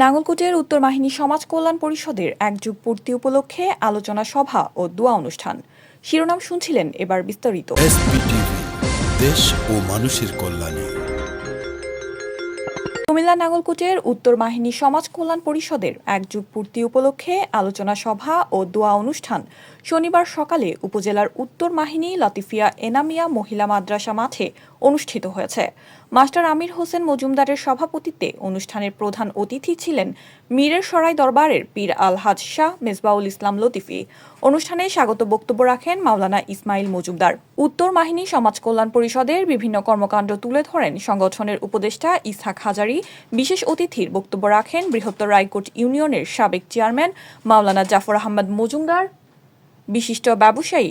নাঙ্গলকোটের উত্তর বাহিনী সমাজ কল্যাণ পরিষদের এক যুগ পূর্তি উপলক্ষে আলোচনা সভা ও দোয়া অনুষ্ঠান। শিরোনাম শুনছিলেন, এবার বিস্তারিত। দেশ ও মানুষের কল্যাণে। কুমিল্লা নাঙ্গলকোটের উত্তর বাহিনী সমাজ কল্যাণ পরিষদের এক যুগ পূর্তি উপলক্ষে আলোচনা সভা ও দোয়া অনুষ্ঠান শনিবার সকালে উপজেলার উত্তর বাহিনী লতিফিয়া এনামিয়া মহিলা মাদ্রাসা মাঠে অনুষ্ঠিত হয়েছে। মাস্টার আমির হোসেন মজুমদারের সভাপতিত্বে অনুষ্ঠানের প্রধান অতিথি ছিলেন মীরের সরাই দরবারের পীর আল হাজ শাহ মেজবাউল ইসলাম লতিফি। অনুষ্ঠানে স্বাগত বক্তব্য রাখেন মাওলানা ইসমাইল মজুমদার। উত্তর বাহিনী সমাজ কল্যাণ পরিষদের বিভিন্ন কর্মকাণ্ড তুলে ধরেন সংগঠনের উপদেষ্টা ইসহাক হাজারী। বিশেষ অতিথির বক্তব্য রাখেন বৃহত্তর রায়কোট ইউনিয়নের সাবেক চেয়ারম্যান মাওলানা জাফর আহমদ মজুমদার, বিশিষ্ট ব্যবসায়ী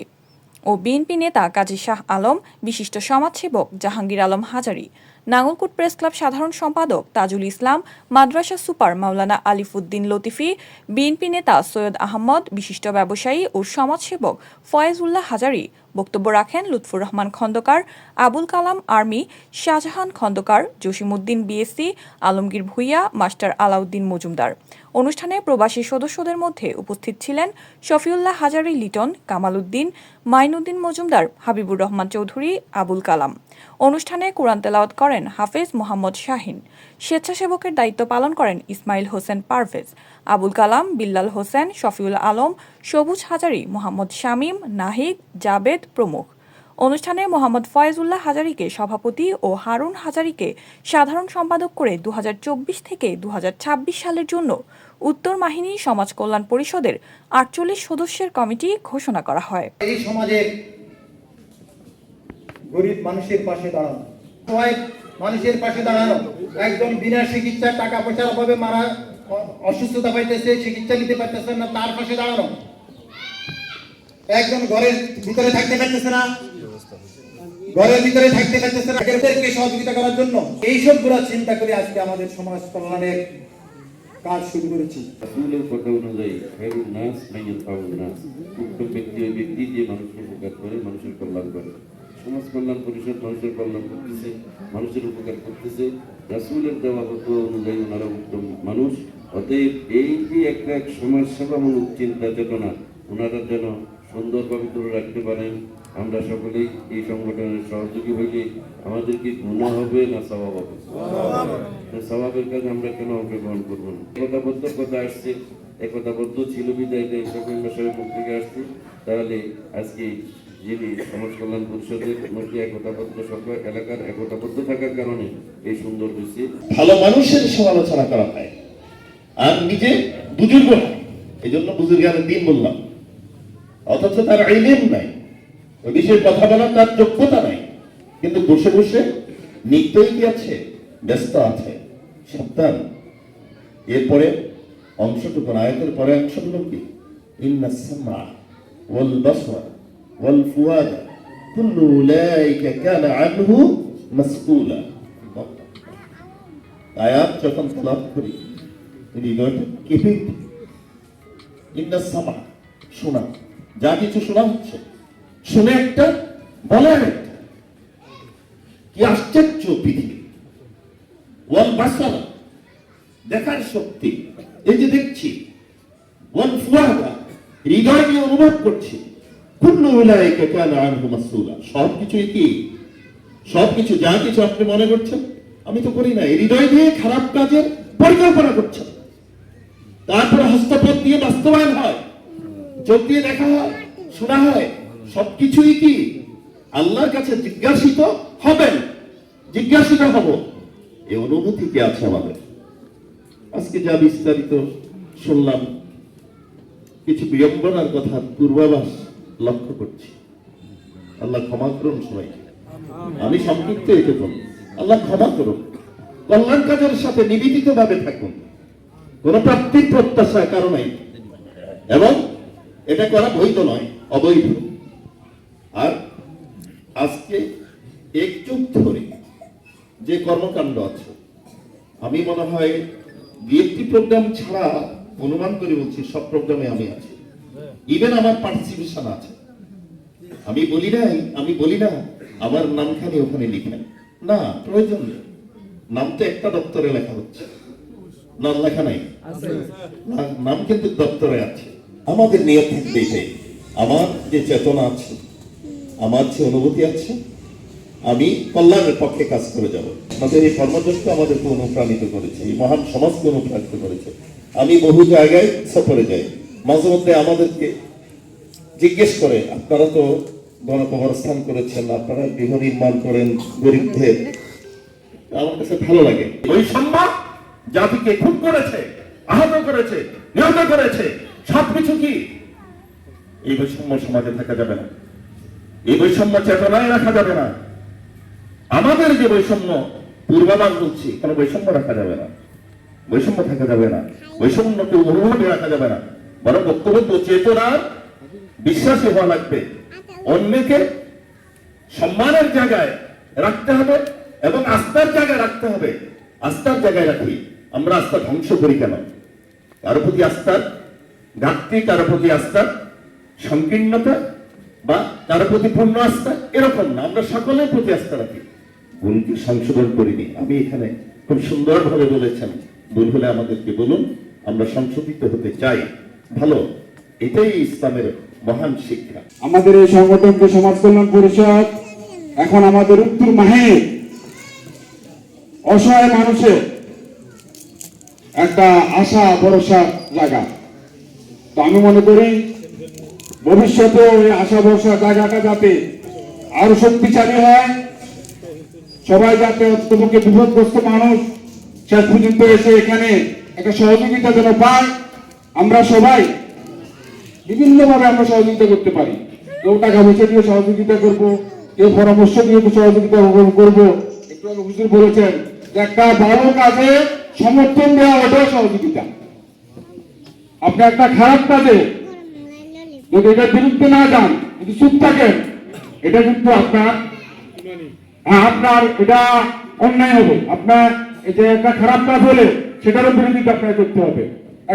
ও বিএনপি নেতা কাজী শাহ আলম, বিশিষ্ট সমাজসেবক জাহাঙ্গীর আলম হাজারী, নাঙ্গলকোট প্রেস ক্লাব সাধারণ সম্পাদক তাজুল ইসলাম, মাদ্রাসা সুপার মাওলানা আলিফউদ্দিন লতিফি, বিএনপি নেতা সৈয়দ আহমদ, বিশিষ্ট ব্যবসায়ী ও সমাজসেবক ফয়েজ উল্লাহ হাজারী। বক্তব্য রাখেন Lutfur Rahman Khandakar, Abul Kalam army, Shahjahan Khandakar, Jasimuddin BSc, Alamgir Bhuiyan, master Alauddin Majumdar. অনুষ্ঠানে প্রবাসী সদস্যদের মধ্যে উপস্থিত ছিলেন শফিউল্লাহ হাজারী লিটন, কামাল উদ্দিন, মাইনুদ্দিন মজুমদার, হাবিবুর রহমান চৌধুরী, আবুল কালাম। অনুষ্ঠানে কোরআন তেলাওয়াত করেন হাফেজ মোহাম্মদ শাহিন। স্বেচ্ছাসেবকের দায়িত্ব পালন করেন ইসমাইল হোসেন পারভেজ, আবুল কালাম, বিল্লাল হোসেন, শফিউল আলম, সবুজ হাজারী, মোহাম্মদ শামীম, নাহিদ, জাবেদ প্রমুখ। অনুষ্ঠানে মোহাম্মদ ফয়েজুল্লাহ হাজারীকে সভাপতি ও হারুন হাজারীকে সাধারণ সম্পাদক করে 2024 থেকে 2026 সালের জন্য উত্তর বাহিনী সমাজ কল্যাণ পরিষদের 48 সদস্যের কমিটি ঘোষণা করা হয়। এই সমাজের গরিব মানুষের পাশে দাঁড়ানো, মানুষের পাশে দাঁড়ানো, একজন বিনা চিকিৎসা টাকা পয়সার অভাবে মারা অসুস্থতা পাইতেছে, চিকিৎসা নিতে পারতেছে না, তার পাশে দাঁড়ানো, একজন ঘরের ভিতরে থাকতে পারতেছে না, এদেরকে সহযোগিতা করার জন্য এইসব গুলা চিন্তা করে আজকে আমাদের সমাজ কল্যাণের কাজ শুরু করেছি। রাসূলের কথা অনুযায়ী খায়রুন নাস মাইয়ানফাউন নাস, উত্তম ব্যক্তি ওই ব্যক্তি যে মানুষের উপকার করে, মানুষের কল্যাণ করে। সমাজ কল্যাণ পরিষদ মানুষের কল্যাণ করতেছে, মানুষের উপকার করতেছে। রাসূলের দেওয়া কথা অনুযায়ী ওনারা উত্তম মানুষ। অতএব এই যে একটা সমাজ সেবামূলক চিন্তা চেতনা ওনারা যেন সুন্দরভাবে ধরে রাখতে পারেন। আমরা সকলেই এই সংগঠনের সহযোগী হইলে আমাদের কি গুনাহ হবে না সওয়াব হবে? সওয়াবের কাজে আমরা কেন অংশগ্রহণ করবো না? একতাবদ্ধ কথা আসছে, একতাবদ্ধ ছিল বিদায় সকল বিষয়ের মুখ থেকে আসছে। তাহলে আজকে যিনি সমাজ কল্যাণ পরিষদের মধ্যে একতাবদ্ধ সকল এলাকার একতাবদ্ধ থাকার কারণে এই সুন্দর হয়েছে। ভালো মানুষের সমালোচনা করা হয় আর নিজে বুজুর্গ হয়, এই জন্য বুজুর্গের দিন বললাম, অথচ তার ইলম নাই, ওই বিষয়ে কথা বলার তার যোগ্যতা নাই, কিন্তু বসে বসে নিত্যই কি আছে, ব্যস্ত আছে। সাবধান। এরপরে অংশটুকু, আয়াতের পরে অংশগুলো কি? ইন্নাস সামআ ওয়াল বাসর ওয়াল ফুয়াদ কুল্লু উলাইকা কানা আনহু মাসউলা। আয়াত যখন তেলাওয়াত করি হৃদয়টা কেঁপে ওঠে। ইন্নাস সামআ, শোনা, যা কিছু শোনা হচ্ছে, শুনে একটা বলার একটা কি আশ্চর্য পৃথিবী। ওয়াল বাসার, দেখার শক্তি, এই যে দেখছি। ওয়াল ফুয়াদা, হৃদয় দিয়ে অনুভব করছি। কুল্লু উলাইকা কানা আনহু মাসউলা, সবকিছুই কি, সবকিছু যা কিছু আপনি মনে করছেন আমি তো করি না, হৃদয় দিয়ে খারাপ কাজের পরিকল্পনা করছেন, তারপরে হস্তপদ দিয়ে বাস্তবায়ন হয়, চোখ দিয়ে দেখা হয়, শোনা হয়, সবকিছুই কি আল্লাহর কাছে জিজ্ঞাসিত হবেন, জিজ্ঞাসিত হব। এই অনুভূতি কি আছে আমাদের? আজকে যা বিস্তারিত শুনলাম, কিছু বিড়ম্বনার কথা পূর্বাভাস লক্ষ্য করছি। আল্লাহ ক্ষমা করুন সবাইকে। আমি সম্পৃক্ত এতে করুন, আল্লাহ ক্ষমা করুন। কল্যাণ কাজের সাথে নিবেদিত ভাবে থাকুন, কোন প্রাপ্তির প্রত্যাশার কারণে, এবং এটা করা বৈধ নয়, অবৈধ। আর আজকে এক যুগ ধরে যে কর্মকাণ্ড আছে, আমি মনে হয় বিএফটি প্রোগ্রাম ছাড়া অনুমান করে বলছি সব প্রোগ্রামে আমি আছি, ইভেন আমার পার্টিসিপেশন আছে। আমি বলি না আমার নামখানি ওখানে লিখেন না, প্রয়োজন নেই। নাম তো একটা দপ্তরে লেখা হচ্ছে, নাম লেখা নাই? নাম কিন্তু দপ্তরে আছে। আমাদের নিয়ত থাকবে এটাই, আমার যে চেতনা আছে, আমার যে অনুভূতি আছে, আমি কল্যাণের পক্ষে কাজ করে যাব। আমাদের এই কর্মযজ্ঞ আমাদেরকে অনুপ্রাণিত করেছে, এই মহান সমাজকে অনুপ্রাণিত করেছে। আমি বহু জায়গায় সফরে যাই, মাঝে মধ্যে আমাদেরকে জিজ্ঞেস করে, আপনারা তো গণকবরস্থান করেছেন, আপনারা গৃহ নির্মাণ করেন গরিবদের। আমার কাছে ভালো লাগে। বৈষম্য জাতিকে খুন করেছে, আহত করেছে, নিহত করেছে, সবকিছু কি এই বৈষম্য সমাজে থাকা যাবে না, এই বৈষম্য চেতনায় রাখা যাবে না। আমাদের যে বৈষম্য পূর্বাভাস বলছি, কোনো বৈষম্য রাখা যাবে না, বৈষম্য থাকা যাবে না, বৈষম্যকে অনুভবে রাখা যাবে না, বরং ঐক্যবদ্ধ চেতনার বিশ্বাসী হওয়া লাগবে। অন্যকে সম্মানের জায়গায় রাখতে হবে এবং আস্থার জায়গায় রাখতে হবে। আস্থার জায়গায় রাখি, আমরা আস্থা ধ্বংস করি কেন? কারো প্রতি আস্থার ঘাটতি, কারো প্রতি আস্থার সংকীর্ণতা বা কারো প্রতি পূর্ণ আস্থা, এরকম না, আমরা সকলের প্রতি আস্থা রাখি। ভুলকে সংশোধন করিনি, আমি এখানে খুব সুন্দরভাবে বলেছেন, ভুল হলে আমাদেরকে বলুন, আমরা সংশোধিত হতে চাই। ভালো, এটাই ইসলামের মহান শিক্ষা। আমাদের এই সংগঠনকে সমাজ কল্যাণ পরিষদ এখন আমাদের উত্তর মাহে অসহায় মানুষের একটা আশা ভরসার জায়গা। তো আমি মনে করি ভবিষ্যতে এই আশা ভরসার জায়গাটা যাতে আরো শক্তিশালী হয়, সবাই যাতে অন্ততপক্ষে বিপদগ্রস্ত মানুষ শেষ পর্যন্ত এসে এখানে একটা সহযোগিতা যেন পায়। আমরা সবাই বিভিন্নভাবে আমরা সহযোগিতা করতে পারি, কেউ টাকা পয়সা দিয়ে সহযোগিতা করব, কেউ পরামর্শ দিয়ে সহযোগিতা করব। একটু আগে হুজুর বলেছেন যে একটা ভালো কাজে সমর্থন দেওয়া ওটাও সহযোগিতা। আপনি একটা খারাপ কাজে যদি এটার বিরুদ্ধে না যান, যদি চুপ থাকেন, এটা কিন্তু আপনার এটা অন্যায় হবে। আপনার এই যে একটা খারাপ কাজ হলে সেটারও বিরোধিতা আপনাকে করতে হবে।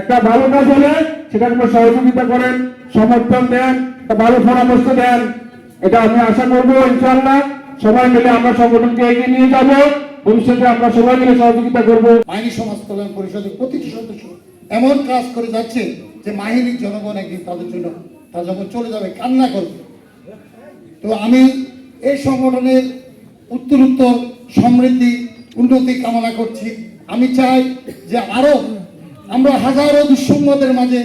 একটা ভালো কাজ হলে সেটার উপর সহযোগিতা করেন, সমর্থন দেন, একটা ভালো পরামর্শ দেন। এটা আমি আশা করবো ইনশাআল্লাহ সবাই মিলে আমরা সংগঠনকে এগিয়ে নিয়ে যাব। ভবিষ্যতে আমরা সবাই মিলে সহযোগিতা করব। মাহিনী সমাজ কল্যাণ পরিষদের প্রতিটি সদস্য এমন কাজ করে যাচ্ছে যে মাহিনীর জনগণ একদিন তাদের জন্য, তারা যখন চলে যাবে কান্না করবে। তো আমি এই সংগঠনের উত্তরোত্তর সমৃদ্ধি উন্নতি কামনা করছি। আমি চাই যে আরো আমরা হাজারো দুঃসংবাদের মাঝে,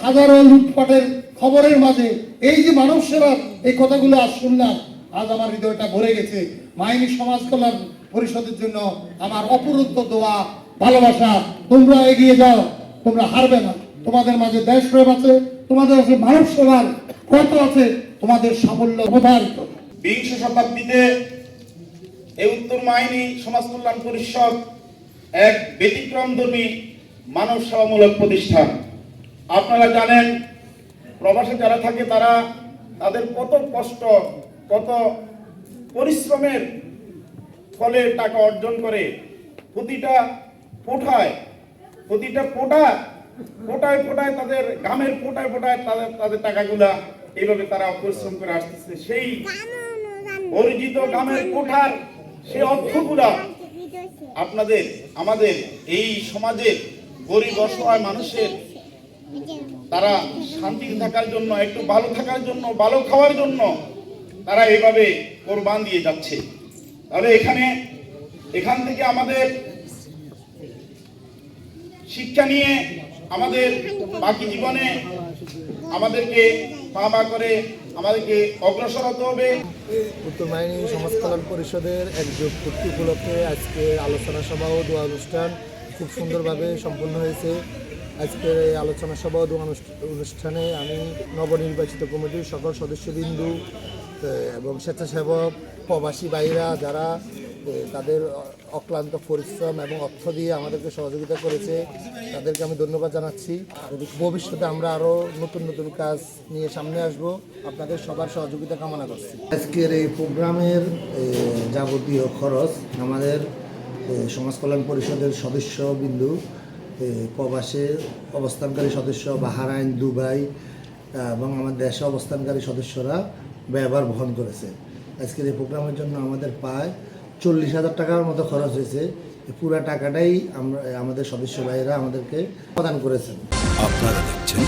হাজারো লুটপাটের খবরের মাঝে এই যে মানব সেবার এই কথাগুলো আজ শুনলাম, আজ আমার হৃদয়টা ভরে গেছে। মাহিনী সমাজ কল্যাণ পরিষদের জন্য আমার অপরুদ্ধ দোয়া, ভালোবাসা। তোমরা এগিয়ে যাও, তোমরা হারবে না। তোমাদের মাঝে দেশ প্রেম আছে, তোমাদের কাছে মানব সেবার কত আছে, তোমাদের সাফল্য অবধারিত। বিংশ শতাব্দীতে এই উত্তর মাহিনী সমাজ কল্যাণ পরিষদ এক ব্যতিক্রমধর্মী মানব সেবামূলক প্রতিষ্ঠান। আপনারা জানেন, প্রবাসে যারা থাকে তারা তাদের কত কষ্ট, কত পরিশ্রমের ফলে টাকা অর্জন করে। প্রতিটা ফোঁটায় তাদের ঘামের ফোঁটায় তাদের টাকাগুলা এইভাবে তারা পরিশ্রম করে আসতেছে। সেই অর্জিত ঘামের ফোঁটার সেই অর্থগুলা আমাদের এই সমাজের গরিব অসহায় মানুষের, তারা শান্তিতে থাকার জন্য, একটু ভালো থাকার জন্য, ভালো খাওয়ার জন্য তারা এইভাবে কোরবান দিয়ে যাচ্ছে। তাহলে এখান থেকে আমাদের শিক্ষা নিয়ে আমাদের বাকি জীবনে আমাদেরকে পা করে আমাদেরকে অগ্রসর হতে হবে। উত্তর মাহিনী সমাজ কল্যাণ পরিষদের একযোগ পূর্তি উপলক্ষে আজকে আলোচনা সভা ও দোয়া অনুষ্ঠান খুব সুন্দরভাবে সম্পন্ন হয়েছে। আজকের এই আলোচনা সভা ও দোয়া অনুষ্ঠানে আমি নবনির্বাচিত কমিটির সকল সদস্যবৃন্দ এবং স্বেচ্ছাসেবক প্রবাসী ভাইরা যারা তাদের অক্লান্ত পরিশ্রম এবং অর্থ দিয়ে আমাদেরকে সহযোগিতা করেছে, তাদেরকে আমি ধন্যবাদ জানাচ্ছি। ভবিষ্যতে আমরা আরও নতুন নতুন কাজ নিয়ে সামনে আসব, আপনাদের সবার সহযোগিতা কামনা করছি। আজকের এই প্রোগ্রামের যাবতীয় খরচ আমাদের সমাজ কল্যাণ পরিষদের সদস্যবিন্দু, প্রবাসে অবস্থানকারী সদস্য, বাহরাইন, দুবাই এবং আমাদের দেশে অবস্থানকারী সদস্যরা ব্যয়ভার বহন করেছে। আজকের এই প্রোগ্রামের জন্য আমাদের প্রায় 40,000 টাকার মতো খরচ হয়েছে। এই পুরো টাকাটাই আমাদের সদস্য ভাইয়েরা আমাদেরকে প্রদান করেছেন। আপনারা দেখছেন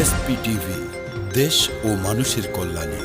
এসপি টিভি, দেশ ও মানুষের কল্যাণে।